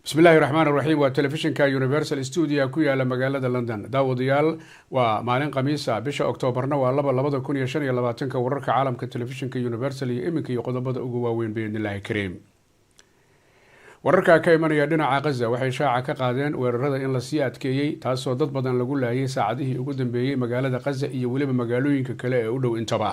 بسم الله الرحمن الرحيم وتلفزيون يونيفرسال ستوديو ku yaala magaalada London daawadayaal waa maalin khamiis ah bisha Oktoobarna waa 2025 wararka caalamka telefishinka Universal iyo iminka iyo qodobada ugu waaweyn biidnillaahi kariim wararka ka imanaya dhinaca Gaza waxay shaaca ka qaadeen weerarada in la sii adkeeyay taasoo dad badan lagu laayay saacadihii ugu dambeeyay magaalada Gaza iyo waliba magaalooyinka kale ee u dhow intaba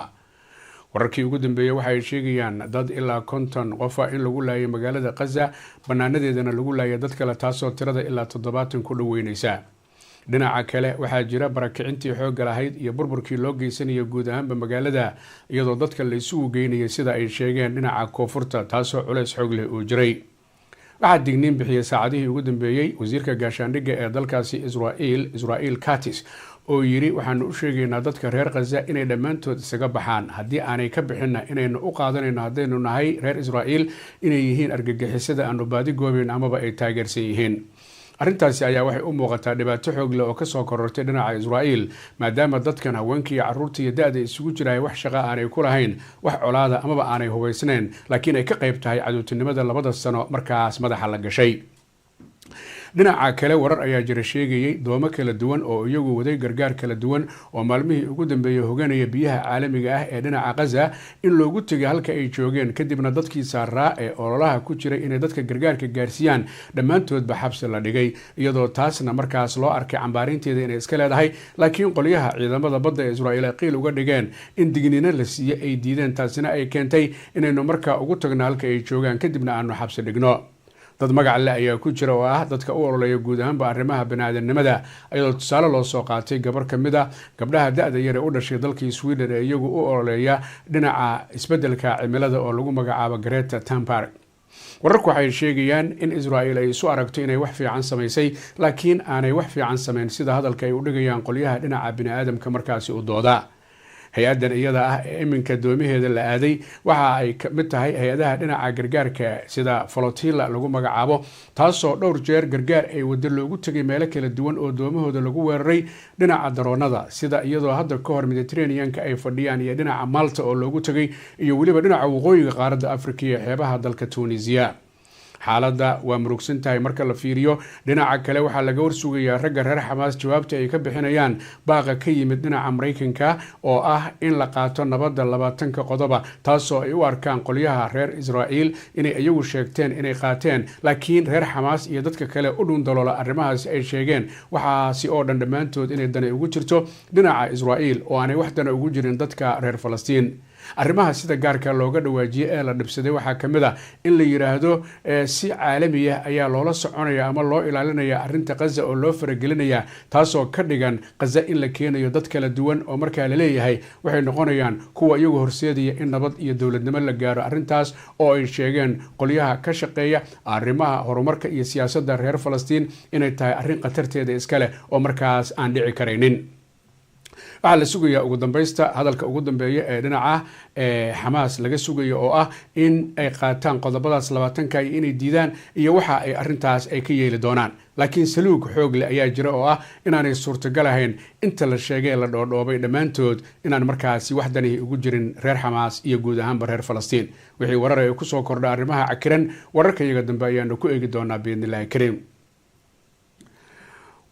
wararkii ugu dambeeyay waxay sheegayaan dad ilaa 50 qof in lagu laayay magaalada Gaza banaanadeedana lagu laayay dad kale taasoo tirada ilaa 70 ku dhaweynaysa dhinaca kale waxaa jira barakicintii xoog lahayd iyo burburkii loo geysanayay guud ahaan magaalada iyadoo dadka la isugu geynayay sida ay sheegeen dhinaca koonfurta taasoo culays xoog leh oo jiray waxaa digniin bixiyay saacadihii ugu dambeeyay wasiirka gaashaandhigga ee dalkaasi Israel Katz oo yiri waxaan u sheegaynaa dadka reer Gaza inay dhamaantood isaga baxaan haddii aanay ka bixinna inaynu u qaadanayno haddaynu nahay reer Israel inay yihiin argagixisada aan u baadi goobeen amaba ay taageersan yihiin arrintaasi ayaa waxay u muuqataa dhibaato xoog leh oo ka soo korortay dhinaca Israel maadaama dadkan haweenka iyo carruurta iyo da'da isugu jiray wax shaqo aanay ku lahayn wax colaada amaba aanay hubaysnayn laakiin ay ka qayb tahay cadowtinimada labada sano markaas madaxa la gashay dhinaca kale warar ayaa jira sheegayay doomo kala duwan oo iyagu waday gargaar kala duwan oo maalmihii ugu dambeeyay hogaanaya biyaha caalamiga ah ee dhinaca Gaza in loogu tagay halka ay joogeen kadibna dadkii saaraa ee ololaha ku jiray inay dadka gargaarka gaarsiiyaan dhamaantoodba xabsi la dhigay iyadoo taasna markaas loo arkay cambaarinteeda inay iska leedahay laakiin qoliyaha ciidamada badda ee Israa'iil ay qiil uga dhigeen in digniino la siiyay ay diideen taasina ay keentay inaynu markaa ugu tagno halka ay joogaan kadibna aanu xabsi dhigno dad magac leh ayaa ku jira oo ah dadka u ololeeya guud ahaanba arrimaha bini'aadanimada ayadoo tusaale loo soo qaatay gabar ka mid ah gabdhaha da'da yar ee u dhashay dalkii Sweden ee iyagu u ololeeya dhinaca isbeddelka cimilada oo lagu magacaabo Greta Thunberg wararku waxay sheegayaan in Israel ay isu aragto inay wax fiican samaysay laakiin aanay wax fiican samayn sida hadalka ay u dhigayaan qolyaha dhinaca bini'aadamka markaasi u dooda hay-adan iyada ah ee iminka doomaheeda la aaday waxa ay ka mid tahay hay-adaha dhinaca gargaarka sida Flotilla lagu magacaabo taasoo dhowr jeer gargaar ay wada loogu tagay meelo kala duwan oo doomahooda lagu weeraray dhinaca daroonada sida iyadoo hadda ka hor Mediterranean-ka ay fadhiyaan iyo dhinaca Malta oo loogu tagay iyo waliba dhinaca waqooyiga qaaradda Afrika iyo xeebaha dalka Tunisia xaaladda waa murugsan tahay marka la fiiriyo dhinaca kale waxaa laga warsugayaa ragga reer Xamaas jawaabta ay ka bixinayaan baaqa ka yimid dhinaca Mareykanka oo ah in la qaato nabadda 20 qodoba taasoo ay u arkaan qolyaha reer Israel inay iyagu sheegteen inay qaateen laakiin reer Xamaas iyo dadka kale u dhundalola arrimahaas ay sheegeen waxaasi oo dhan dhamaantood inay dan ugu jirto dhinaca Israel oo aanay wax dan ugu jirin dadka reer Falastiin arrimaha sida gaarka looga dhawaajiyay ee la dhibsaday waxaa kamid ah in la yiraahdo si caalami ah ayaa loola soconaya ama loo ilaalinaya arrinta Gaza oo loo faragelinaya taasoo ka dhigan Gaza in la keenayo dad kala duwan oo markaa la leeyahay waxay noqonayaan kuwa iyagu horseedaya in nabad iyo dawladnimo la gaaro arrintaas oo ay sheegeen qolyaha ka shaqeeya arrimaha horumarka iyo siyaasadda reer Falastiin inay tahay arrin qatarteeda iska leh oo markaas aan dhici kareynin waxaa la sugayaa ugu dambaysta hadalka ugu dambeeya ee dhinaca Xamaas laga sugayo oo ah in ay qaataan qodobadaas 20ka inay diidaan iyo waxa ay arrintaas ay ka yeeli doonaan laakiin saluug xoog leh ayaa jira oo ah inaanay suurtagal ahayn inta la sheegay la dhoodhoobay dhamaantood inaan markaasi wax dani ugu jirin reer Xamaas iyo guud ahaanba reer Falastiin wixii warar ay ku soo kordha arrimaha cakiran wararka iyaga dambe ayaanu ku eegi doonaa biidnillaahi kariim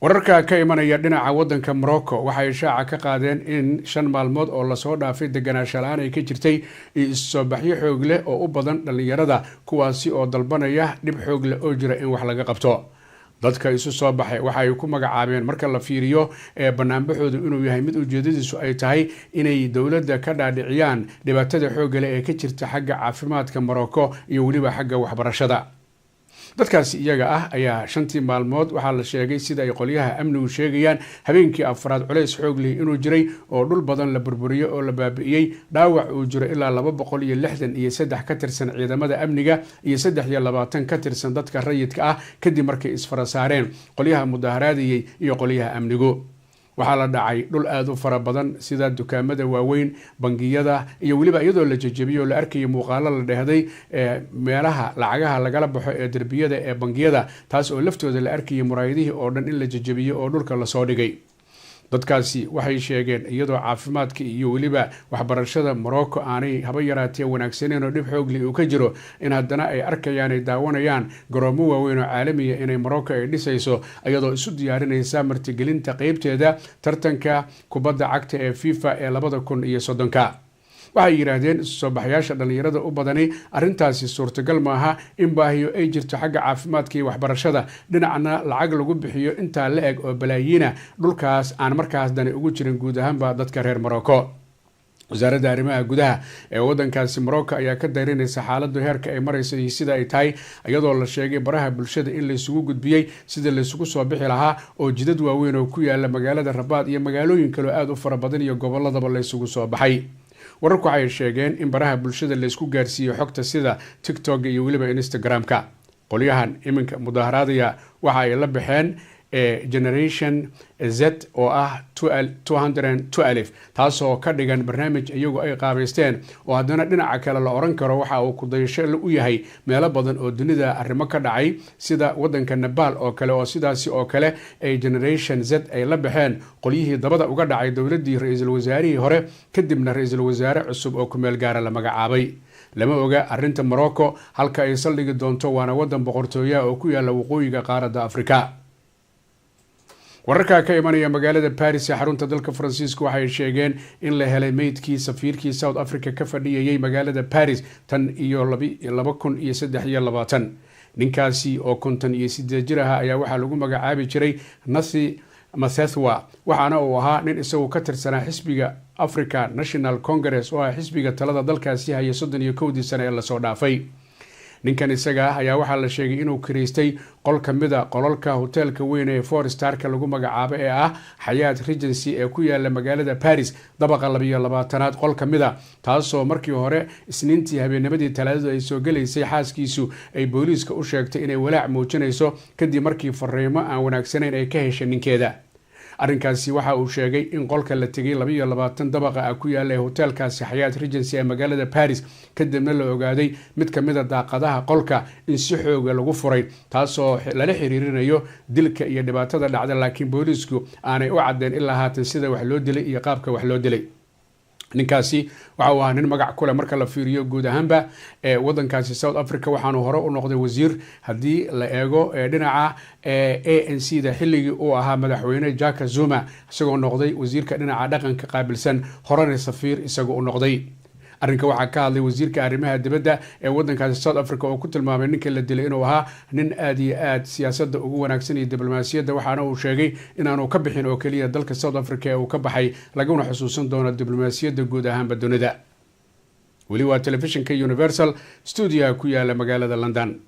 wararka ka imanaya dhinaca wadanka Morocco waxay shaaca ka qaadeen in 5 maalmood oo la soo dhaafay deganaansho la'aan ay ka jirtay soo baxyo xoog leh oo u badan dhalinyarada kuwaasi oo dalbanaya dhib xoog leh oo jira in wax laga qabto dadka isu soo baxay waxay ku magacaabeen marka la fiiriyo banaanbaxoodu inuu yahay mid ujeedadiisu ay tahay inay dawladda ka dhaadhiciyaan dhibaatada xoog leh ee ka jirta xagga caafimaadka Morocco iyo waliba xagga waxbarashada dadkaasi iyaga ah ayaa 5 maalmood waxaa la sheegay sida ay qolyaha amnigu sheegayaan habeenkii afraad culays xoog leh inuu jiray oo dhul badan la burburiyo oo la baabi'iyay dhaawac uu jiro ilaa 263 ka tirsan ciidamada amniga iyo 23 ka tirsan dadka rayidka ah kadib markay isfara saareen qolyaha mudaharaadiyay iyo qolyaha amnigu waxaa la dhacay dhul aad u fara badan sida dukaamada waaweyn bangiyada iyo waliba iyadoo la jajabiyo la arkay muuqaalo la dhehday meelaha lacagaha lagala baxo ee darbiyada ee bangiyada taas oo laftooda la arkay muraayadihii oo dhan in la jajabiyo oo dhulka la soo dhigay dadkaasi waxay sheegeen iyadoo caafimaadka iyo weliba waxbarashada Morocco aanay haba yaraatee wanaagsaneen oo dhib xoog leh uu ka jiro in haddana ay arkayaan ay daawanayaan garoomo waaweyn oo caalami ah inay Morocco ay dhisayso iyadoo isu diyaarinaysa martigelinta qaybteeda tartanka kubadda cagta ee FIFA ee 2030 waxay yiraahdeen soo baxayaasha dhalinyarada u badani arintaasi suurtagal maaha in baahiyo ay jirto xagga caafimaadka iyo waxbarashada dhinacna lacag lagu bixiyo inta la eg oo balaayiina dhulkaas aan markaas dani ugu jirin guud ahaanba dadka reer Morocco wasaaradda arrimaha gudaha ee wadankaasi Morocco ayaa ka dayrinaysa xaaladda heerka ay marayso iyo sida ay tahay iyadoo la sheegay baraha bulshada in la isugu gudbiyay sida la isugu soo bixi lahaa oo jidad waaweyn oo ku yaala magaalada Rabat iyo magaalooyin kale oo aad u fara badan iyo gobolladaba la isugu soo baxay wararku waxay sheegeen in baraha bulshada la isku gaarsiiyo xogta sida TikTok iyo weliba Instagram-ka qolyahan iminka mudaharaadaya waxa ay la baxeen Generation Z oo ah 212 taasoo ka dhigan barnaamij iyagu ay qaabeysteen oo haddana dhinaca kale la oran karo waxa uu ku dayasho u yahay meelo badan oo dunida arrimo ka dhacay sida wadanka Nepal oo kale oo sidaasi oo kale ay Generation Z ay la baxeen qolyihii dabada uga dhacay dowladii ra'iisul wasaarihii hore kadibna ra'iisul wasaare cusub oo ku meel gaar la magacaabay lama oga arinta Morocco halka ay saldhigi doonto waana wadan boqortooyo oo ku yaala waqooyiga qaaradda Afrika wararka ka imanaya magaalada Paris ee xarunta dalka Faransiiska waxay sheegeen in la helay meydkii safiirkii South Africa ka fadhiyay magaalada Paris tan iyo 2023 ninkaasi oo 58 jir ah ayaa waxa lagu magacaabi jiray Nathi Mathethwa waxaana uu ahaa nin isagu ka tirsanaa xisbiga Africa National Congress oo ah xisbiga talada dalkaasi haya 31 sano ee la soo dhaafay ninkan isaga ayaa waxaa la sheegay inuu kireystay qol kamida qolalka hotelka weyn ee Four Star-ka lagu magacaabo ee ah Hyatt Regency ee ku yaala magaalada Paris dabaqa 22aad qol kamida taasoo markii hore isniintii habeennimadii Talaadada ay soo galeysay xaaskiisu ay booliiska u sheegtay inay walaac muujinayso kadib markii fariimo aan wanaagsaneyn ay ka heshay ninkeeda arrinkaasi waxa uu sheegay in qolka la tagay 22 dabaqa ah ku yaala hotelkaasi Hyatt Regency ee magaalada Paris kadibna la ogaaday mid kamid ah daaqadaha qolka in si xoog lagu furay taasoo lala xiriirinayo dilka iyo dhibaatada dhacday laakiin booliisku aanay u cadeen ilaa haatan sida wax loo dilay iyo qaabka wax loo dilay ninkaasi waxa uu ahaa nin magac kule marka la fiiriyo guud ahaanba ee wadankaasi South Africa waxaanu hore u noqday wasiir hadii la eego dhinaca ANC da xilligii uu ahaa madaxweyne Jacob Zuma isagoo noqday wasiirka dhinaca dhaqanka qaabilsan horena safiir isagoo u noqday arrinka waxaa ka hadlay wasiirka arrimaha dibadda ee wadankaasi South Africa oo ku tilmaamay ninka la dilay inuu ahaa nin aad iyo aad siyaasadda ugu wanaagsan iyo diblomaasiyadda waxaana uu sheegay inaanu ka bixin oo kaliya dalka South Africa ee uu ka baxay laguna xusuusan doono diblomaasiyadda guud ahaanba dunida weli waa telefishinka Universal studio ku yaala magaalada London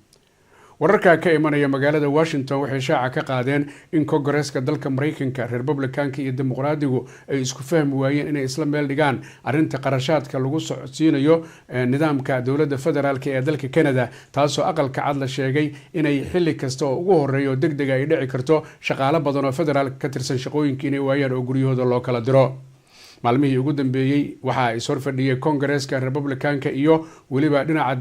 wararka ka imanaya magaalada Washington waxay shaaca ka qaadeen in Congress-ka dalka Mareykanka Republican-ka iyo Dimuqraadigu ay isku fahmi waayeen inay isla meel dhigaan arinta qarashaadka lagu socodsiinayo nidaamka dowladda federaalka ee dalka Canada taasoo aqalka cad la sheegay inay xilli kasta oo ugu horeeyo degdeg ay dhici karto shaqaale badan oo federaalka ka tirsan shaqooyinka inay waayaan oo guryahooda loo kala diro maalmihii ugu dambeeyay waxa ay soo fadhiyay Congress-ka Republican-ka iyo waliba dhinaca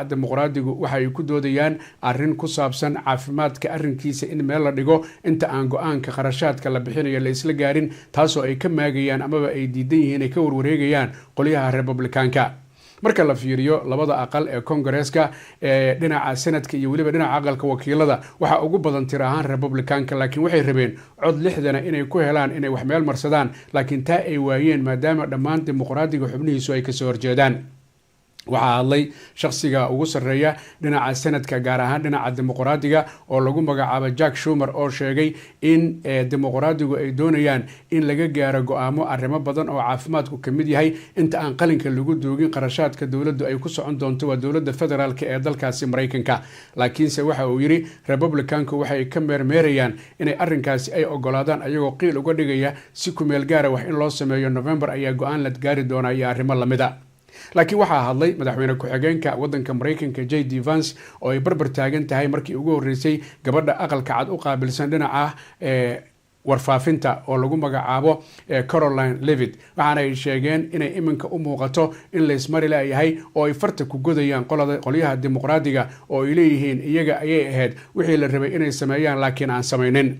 dimuqraadigu waxa ay ku doodayaan arrin ku saabsan caafimaadka arrinkiisa in meel la dhigo inta aan go'aanka qarashaadka la bixinayo la isla gaarin taasoo ay ka maagayaan amaba ay diidan yihiin ay ka warwareegayaan qolyaha Republican-ka marka la fiiriyo labada aqal ee Congress-ka ee dhinaca Senate-ka iyo waliba dhinaca aqalka wakiilada waxa ugu badan tir ahaan Republican-ka laakiin waxay rabeen cod 60 inay ku helaan inay wax meel marsadaan laakiin taa ay waayeen maadaama dhammaan dimuqraadiga xubnihiisu ay ka soo horjeedaan waxaa hadlay shakhsiga ugu sarreeya dhinaca Senate-ka gaar ahaan dhinaca dimuqraadiga oo lagu magacaabo Jack Schumer oo sheegay in dimuqraadigu ay doonayaan in laga gaaro go'aamo arrimo badan oo caafimaadku ka mid yahay inta aan qalinka lagu doogin qarashaadka dowladdu ay ku socon doonto waa dowladda federaalka ee dalkaasi Mareykanka laakiinse waxa uu yiri Republicanku waxay ka meermeerayaan inay arrinkaasi ay ogolaadaan ayagoo qiil uga dhigaya si ku meel gaar ah wax in loo sameeyo November ayaa go'aan la gaari doona iyo arrimo lamid ah laakiin waxaa hadlay madaxweyne ku-xigeenka wadanka Mareykanka JD Vance oo ay barbar taagan tahay markii ugu horeysay gabadha aqalka cad u qaabilsan dhinaca warfaafinta oo lagu magacaabo Caroline Levitt waxaana ay sheegeen inay iminka u muuqato in la ismari leeyahay oo ay farta ku godayaan qolyaha dimuqraadiga oo ay leeyihiin iyaga ayay ahayd wixii la rabay inay sameeyaan laakiin aan samaynin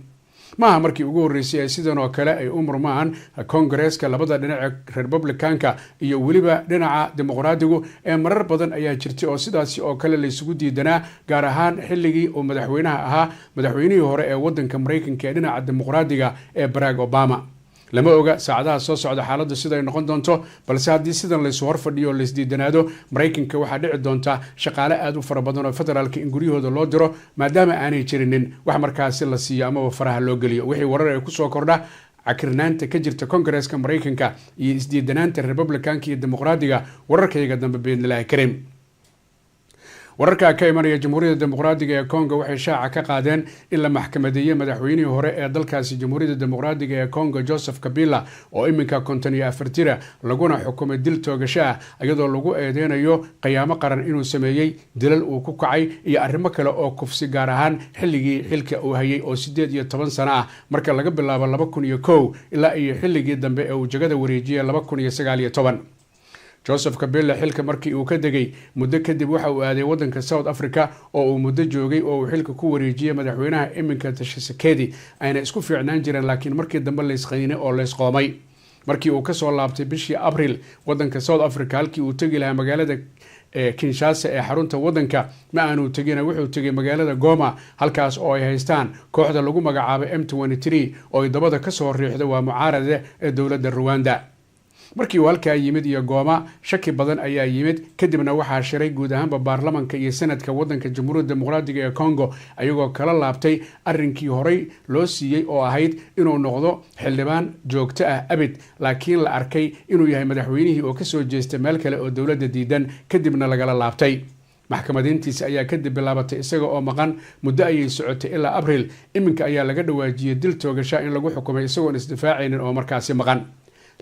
maaha markii ugu horreysay sidan oo kale ay u murmaan kongareeska labada dhinaca republicanka iyo weliba dhinaca dimuqraadigu ee marar badan ayaa jirtay oo sidaasi oo kale laysugu diidanaa gaar ahaan xilligii uu madaxweynaha ahaa madaxweynihii hore ee wadanka maraykanka ee dhinaca dimuqraadiga ee Barack Obama. lama oga saacadaha soo socda xaaladdu siday noqon doonto, balse haddii sidan laysu horfadhiyo laysdiidanaado maraykanka waxaa dhici doonta shaqaale aad u fara badan oo federaalka in guryahooda loo diro maadaama aanay jirinin wax markaasi la siiyo amaba faraha loo geliyo. wixii warar ay kusoo kordha cakirnaanta ka jirta kongareeska maraykanka iyo isdiidanaanta republicanka iyo dimuqraadiga wararkayga dambe biidnillaahi kariim. wararka ka imanaya jamhuuriyadda dimuqraadiga ee Congo waxay shaaca ka qaadeen in la maxkamadeeyay madaxweynihii hore ee dalkaasi jamhuuriyadda dimuqraadiga ee Congo Joseph Kabila oo iminka 54 jir laguna xukumay dil toogasho ah iyadoo lagu eedeynayo qiyaamo qaran inuu sameeyay dilal uu ku kacay iyo arrimo kale oo kufsi gaar ahaan xilligii xilka uu hayay oo 18 sano ah marka laga bilaabo 2001 ilaa iyo xilligii dambe ee uu jagada wareejiyay 2019. Joseph Kabila xilka markii uu ka degay muddo kadib waxa uu aaday wadanka South Africa oo uu muddo joogay oo uu xilka ku wareejiyay madaxweynaha iminka Tshisekedi ayna isku fiicnaan jireen laakiin markii dambe la isqaynay oo la isqoomay. markii uu ka soo laabtay bishii April wadanka South Africa halkii uu tagi lahaa magaalada Kinshasa ee xarunta wadanka ma aanu tagina wuxuu tagay magaalada Goma halkaas oo ay haystaan kooxda lagu magacaabo M23 oo ay dabada ka soo riixday waa mucaarada ee dawladda Rwanda. markii uu halkaa yimid iyo Goma shaki badan ayaa yimid kadibna waxaa shiray guud ahaanba baarlamaanka iyo sanadka wadanka jamhuuriyadda dimuqraadiga ee Congo ayagoo kala laabtay arrinkii horey loo siiyay oo ahayd inuu noqdo xildhibaan joogto ah abid laakiin la arkay inuu yahay madaxweynihii oo ka soo jeestay meel kale oo dawladda diidan kadibna lagala laabtay. maxkamadiintiisa ayaa kadib bilaabatay isaga oo maqan muddo ayay socotay ilaa April iminka ayaa laga dhawaajiyay dil toogasho in lagu xukumay isagoo isdifaacaynin oo markaasi maqan.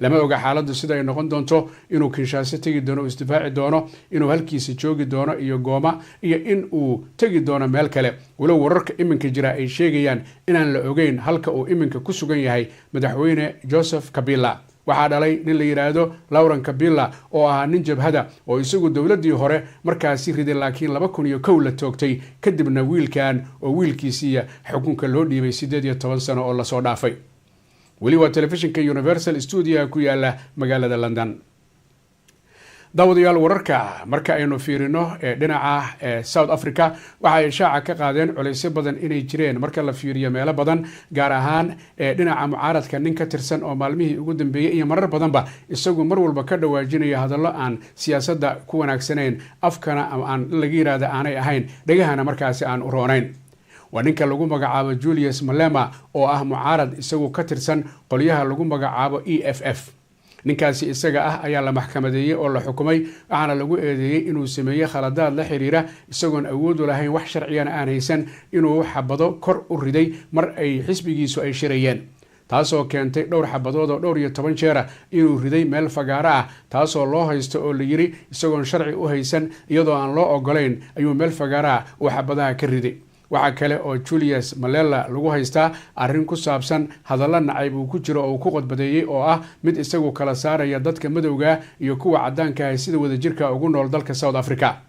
lama oga xaaladdu sida ay noqon doonto inuu Kinshasa tagi doono isdifaaci doono inuu halkiisa joogi doono iyo Goma iyo in uu tagi doono meel kale walow wararka iminka jira ay sheegayaan inaan la ogeyn halka uu iminka ku sugan yahay madaxweyne Joseph Kabila. waxaa dhalay nin la yiraahdo Laurent Kabila oo ahaa nin jabhada oo isagu dawladii hore markaasi riday laakiin 2001 la toogtay kadibna wiilkan oo wiilkiisa xukunka loo dhiibay 18 sano oo la soo dhaafay. weli waa telefishinka Universal Studio ku yaala magaalada London. daawadayaal wararka marka aynu fiirino ee dhinaca South Africa waxa ay shaaca ka qaadeen culaysyo badan inay jireen marka la fiiriyo meelo badan gaar ahaan dhinaca mucaaradka nin ka tirsan oo maalmihii ugu dambeeyay iyo marar badanba isagu mar walba ka dhawaajinaya hadallo aan siyaasadda ku wanaagsanayn afkana aan laga yiraahdo aanay ahayn dhagahana markaasi aan u roonayn. waa ninka lagu magacaabo Julius Malema oo ah mucaarad isagu ka tirsan qolyaha lagu magacaabo EFF. ninkaasi isaga ah ayaa la maxkamadeeyay oo la xukumay waxaana lagu eedeeyay inuu sameeyay khaladaad la xiriira isagoon awood u lahayn wax sharciyan aan haysan inuu xabado kor u riday mar ay xisbigiisu ay shirayeen taasoo keentay dhowr xabadood oo 12 jeer inuu riday meel fagaara ah taasoo loo haysto oo la yiri isagoon sharci u haysan iyadoo aan loo ogolayn ayuu meel fagaara oo xabadaha ka riday. waxa kale oo Julius Malema lagu haystaa arrin ku saabsan hadallo nacayb uu ku jiro oo uu ku qodbadeeyay oo ah mid isagu kala saaraya dadka madowga iyo kuwa cadaanka ah sida wadajirka ugu nool dalka South Africa.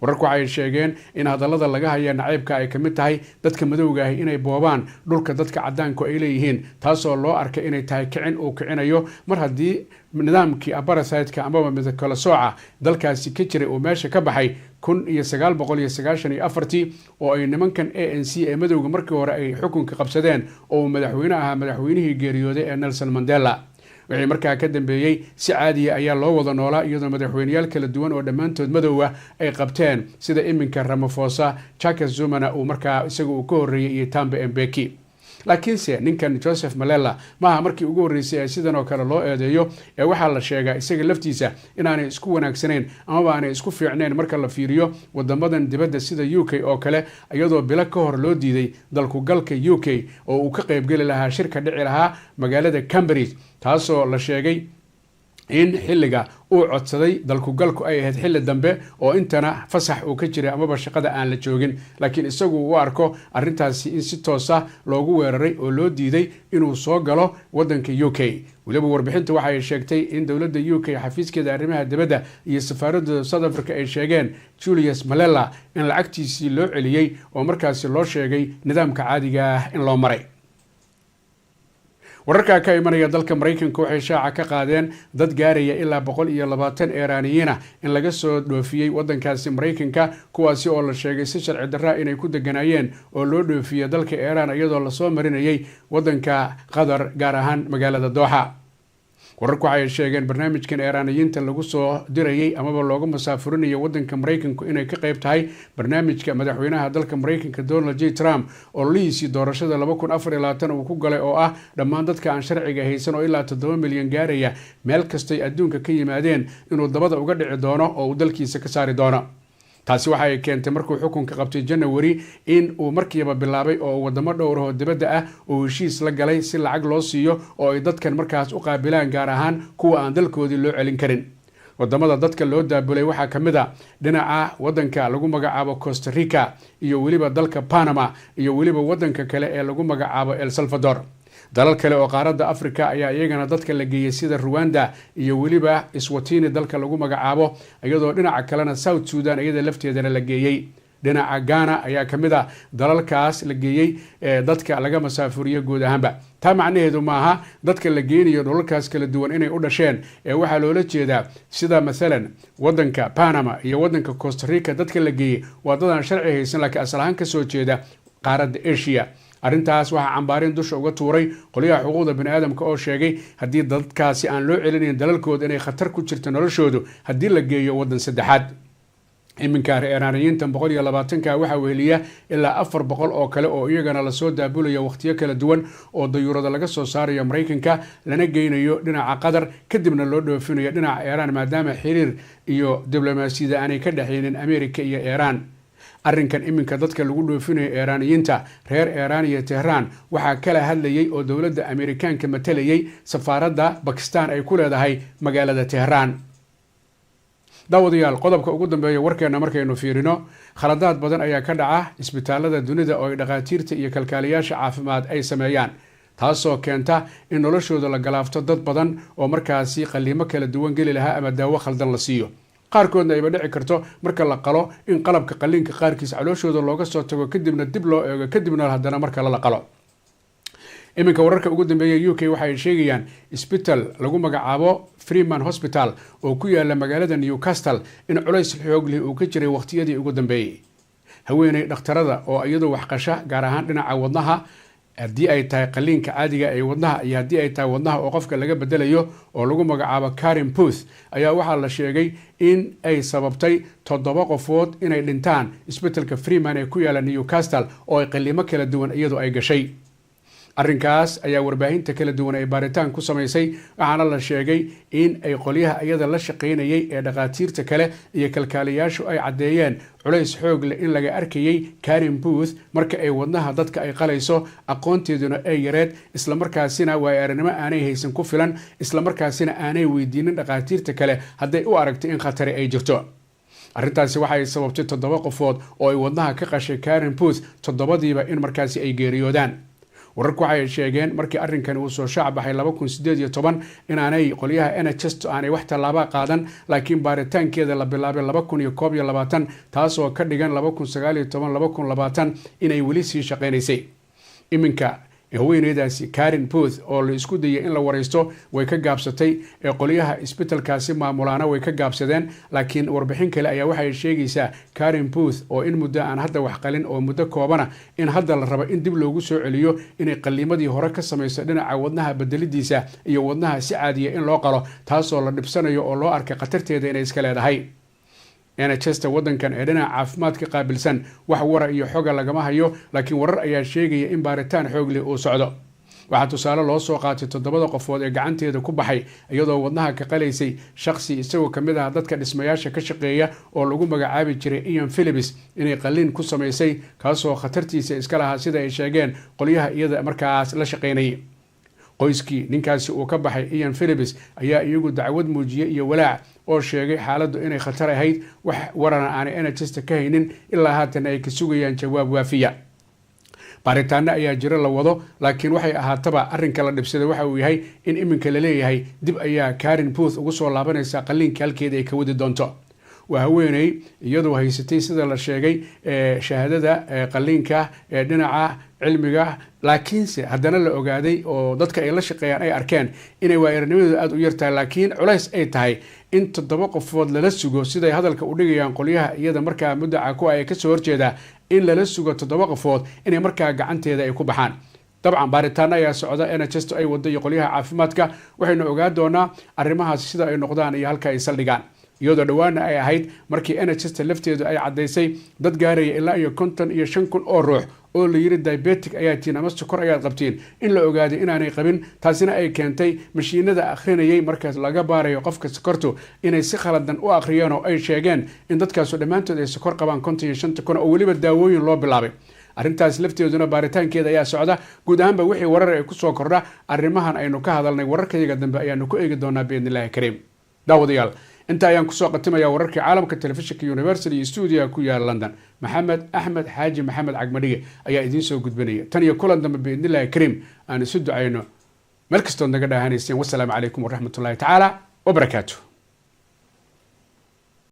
wararku waxay sheegeen in hadallada laga haya nacaybka ay kamid tahay dadka madowga ah inay boobaan dhulka dadka cadaanku ay leeyihiin taasoo loo arkay inay tahay kicin uu kicinayo mar haddii nidaamkii apartheidka amaba mid kala sooca dalkaasi ka jiray oo meesha ka baxay 1994 oo ay nimankan ANC ee madowga markii hore ay xukunka qabsadeen oo madaxweynihii geeriyooday ee Nelson Mandela. wixii markaa ka dambeeyay si caadi ah ayaa loo wada noolaa iyadoo madaxweynayaal kala duwan oo dhammaantood madowga ay qabteen sida iminka Ramaphosa, Jacob Zuma uu markaa isagu uu ka horeeyay iyo Thabo Mbeki. laakiinse ninkan Joseph Malema maaha markii ugu horeysay sidan oo kale loo eedeeyo ee waxaa la sheegaa isaga laftiisa inaanay isku wanaagsanayn ama aanay isku fiicnayn marka la fiiriyo wadamadan dibadda sida UK oo kale iyadoo bilo ka hor loo diiday dalku galka UK oo uu ka qayb gali lahaa shirka dhici lahaa magaalada Cambridge taasoo la sheegay in xilliga uu codsaday dalku galku ay ahayd xilli dambe oo intana fasax uu ka jiray amaba shaqada aan la joogin laakiin isagu uu arko arrintaasi in si toos ah loogu weeraray oo loo diiday inuu soo galo wadanka UK. waliba warbixintu waxay sheegtay in dawladda UK xafiiskeeda arrimaha dibadda iyo safaaradda South Africa ay sheegeen Julius Malema in lacagtiisii loo celiyay oo markaasi loo sheegay nidaamka caadiga ah in loo maray. wararka ka imanaya dalka Mareykanka waxay shaaca ka qaadeen dad gaaraya ilaa 120 Iiraaniyiin ah in laga soo dhoofiyay wadankaasi Mareykanka kuwaasi oo la sheegay si sharci darro inay ku deganayeen oo loo dhoofiyay dalka Iiraan iyadoo la soo marinayay wadanka Qatar gaar ahaan magaalada Doha. wararku waxay sheegeen barnaamijkan Iiraaniyiinta lagu soo dirayay amaba looga masaafurinayo wadanka Mareykanka inay ka qayb tahay barnaamijka madaxweynaha dalka Mareykanka Donald J Trump oo liisi doorashada 2024 uu ku galay oo ah dhammaan dadka aan sharciga haysan oo ilaa 7 milyan gaaraya meel kasta adduunka ka yimaadeen inuu dabada uga dhici doono oo uu dalkiisa ka saari doono. taasi waxay keentay markuu xukunka qabtay January in uu markiiba bilaabay oo wadamo dhowr oo dibadda ah oo heshiis la galay si lacag loo siiyo oo ay dadkan markaas u qaabilaan gaar ahaan kuwa aan dalkoodii loo celin karin. wadamada dadka loo daabulay waxaa ka mid ah dhinaca wadanka lagu magacaabo Costa Rica iyo weliba dalka Panama iyo weliba wadanka kale ee lagu magacaabo El Salvador. dalal kale oo qaaradda Afrika ayaa iyagana dadka la geeyay sida Rwanda iyo weliba Eswatini dalka lagu magacaabo iyadoo dhinaca kalena South Sudan iyada lafteedana la geeyay. dhinaca Ghana ayaa ka mid ah dalalkaas la geeyay ee dadka laga masaafuriyo guud ahaanba. taa macnaheedu maaha dadka la geenayo dhulalkaas kala duwan inay u dhasheen ee waxaa loola jeedaa sida maalan wadanka Panama iyo wadanka Costa Rica dadka la geeyay waa dad aan sharci haysan laakiin asal ahaan ka soo jeeda qaaradda Asia. arrintaas waxaa cambaarin dusha uga tuuray qoliyaha xuquuqda bini'aadamka oo sheegay haddii dadkaasi aan loo celinayn dalalkooda inay khatar ku jirto noloshoodu haddii la geeyo wadan saddexaad. iminka Iiraaniyiinta 120 waxaa weheliya ilaa 400 oo kale oo iyagana la soo daabulayo waqtiyo kala duwan oo dayuurada laga soo saarayo Mareykanka lana geynayo dhinaca Qatar kadibna loo dhoofinayo dhinaca Iiraan maadaama xiriir iyo diblomaasiyada aanay ka dhaxaynin Ameerika iyo Iiraan. arrinkan iminka dadka lagu dhoofinayo Iiraaniyiinta reer Iiraan iyo Tehran waxaa kala hadlayay oo dowladda Ameerikaanka matalayay safaaradda Pakistan ay ku leedahay magaalada Tehran. daawadayaal qodobka ugu dambeeya warkeena markaynu fiirino khaladaad badan ayaa ka dhaca isbitaalada dunida oo ay dhaqaatiirta iyo kalkaaliyaasha caafimaad ay sameeyaan taasoo keenta in noloshooda la galaafto dad badan oo markaasi qaliimo kala duwan geli lahaa ama daawo khaldan la siiyo. qaarkoodna ayba dhici karto marka la qalo in qalabka qaliinka qaarkiis calooshooda looga soo tago kadibna dib loo eego kadibna haddana marka la qalo. iminka wararka ugu dambeeyay UK waxay sheegayaan isbitaal lagu magacaabo Freeman Hospital oo ku yaala magaalada Newcastle in culays xoog leh uu ka jiray waqtiyadii ugu dambeeyay. haweeney dhakhtarada oo iyadoo wax qasha gaar ahaan dhinaca wadnaha haddii ay tahay qaliinka caadiga ee wadnaha iyo haddii ay tahay wadnaha oo qofka laga bedelayo oo lagu magacaabo Karen Booth ayaa waxaa la sheegay in ay sababtay 7 qofood inay dhintaan isbitaalka Freeman ee ku yaala Newcastle oo ay qaliimo kala duwan iyadoo ay gashay. arrinkaas ayaa warbaahinta kala duwan ay baaritaan ku samaysay waxaana la sheegay in ay qoliyaha iyada la shaqaynayay ee dhaqaatiirta kale iyo kalkaaliyaashu ay caddeeyeen culays xoog leh in laga arkayay Karen Booth marka ay wadnaha dadka ay qalayso aqoonteeduna ay yareed isla markaasina waayo-aragnimo aanay haysan ku filan isla markaasina aanay weydiinin dhaqaatiirta kale hadday u aragtay in khatari ay jirto. arrintaasi waxay sababtay 7 qofood oo ay wadnaha ka qashay Karen Booth 7diiba in markaasi ay geeriyoodaan. wararku waxay sheegeen markii arrinkan uu soo shaac baxay 2018 inaanay qoliyaha NHS aanay wax tallaabo qaadan laakiin baaritaankeeda la bilaabay 2021 taasoo ka dhigan 2019-2020 inay weli sii shaqeynaysay. iminka haweeneydaasi Karen Booth oo la isku dayay in la wareysto way ka gaabsatay ee qoliyaha isbitaalkaasi maamulaana way ka gaabsadeen laakiin warbixin kale ayaa waxay sheegaysaa Karen Booth oo in muddo aan hadda wax qalin oo muddo koobana in hadda la rabo in dib loogu soo celiyo inay qaliimadii hore ka samayso dhinaca wadnaha bedelidiisa iyo wadnaha si caadiya in loo qalo taasoo la dhibsanayo oo loo arkay khatarteeda inay iska leedahay. NHS wadankan ee dhinaca caafimaadka qaabilsan wax wara iyo xoga lagama hayo laakiin warar ayaa sheegaya in baaritaan xoog leh uu socdo. waxaa tusaale loo soo qaatay 7 qofood ee gacanteeda ku baxay iyadoo wadnaha ka qalaysay shakhsi isagoo kamid ah dadka dhismayaasha ka shaqeeya oo lagu magacaabi jiray Ian Phillips inay qaliin ku sameysay kaasoo khatartiisa iska lahaa sida ay sheegeen qoliyaha iyada markaas la shaqeynayay. qoyskii ninkaasi uu ka baxay Ian Phillips ayaa iyagu dacwad muujiyay iyo walaac oo sheegay xaaladdu inay khatar ahayd wax warana aanay NHS ka haynin ilaa haatan ay ka sugayaan jawaab waafiya. baaritaano ayaa jira la wado laakiin waxay ahaataba arrinka la dhibsaday waxa uu yahay in iminka la leeyahay dib ayaa Karen Booth ugu soo laabanaysa qaliinka halkeeda ay ka wadi doonto. وهويني iyadoo haysatay sida la sheegay shahaadada qaliinka dhinaca cilmiga laakiinse haddana la ogaaday oo dadka ay la shaqeeyaan ay arkeen inay waayo-aragnimadoodu aad u yartahay laakiin culays ay tahay in 7 qofood lala sugo siday hadalka u dhigayaan qolyaha iyada markaa muddaca ku ay ka soo horjeeda in lala sugo 7 qofood inay markaa gacanteeda ay ku baxaan طبعا باريتانا يا سعودة أنا جست أي ودي يقوليها عافماتك وحين أقعدونا arrimaha sida ay noqdaan iyo halka ay saldhigaan iyadoo dhawaana ay ahayd markii ana jesta lafteedu ay cadeysay dad gaaraya ilaa iyo 55,000 oo ruux oo la yiri diabetic ayaa tiin ama sokor ayaa qabtiin in la ogaado inaanay qabin taasina ay keentay mashiinada akhrinayay markaas laga baarayo qofka sokortu inay si khaladan u akhriyaan oo ay sheegeen in dadkaas dhamaantood ay sokor qabaan 55,000 oo waliba daawooyin loo bilaabay arrintaas lafteeduna baaritaankeeda ayaa socda guud ahaanba wixii warar ay ku soo kordha arrimahan aynu ka hadalnay wararkayga dambe ayaanu ku eegi doonaa biidnillaahi kariim daawadayaal inta ayaan kusoo qatimayaa wararkii caalamka telefishinka University Studio ku yaala London maxamed axmed xaaji maxamed cagmadhige ayaa idiin soo gudbinaya tan iyo kulan dambe biidnillaahi kariim aan isu ducayno meel kastoo naga dhaahanayseen wassalaamu calaykum waraxmatullaahi tacaala wabarakaatuh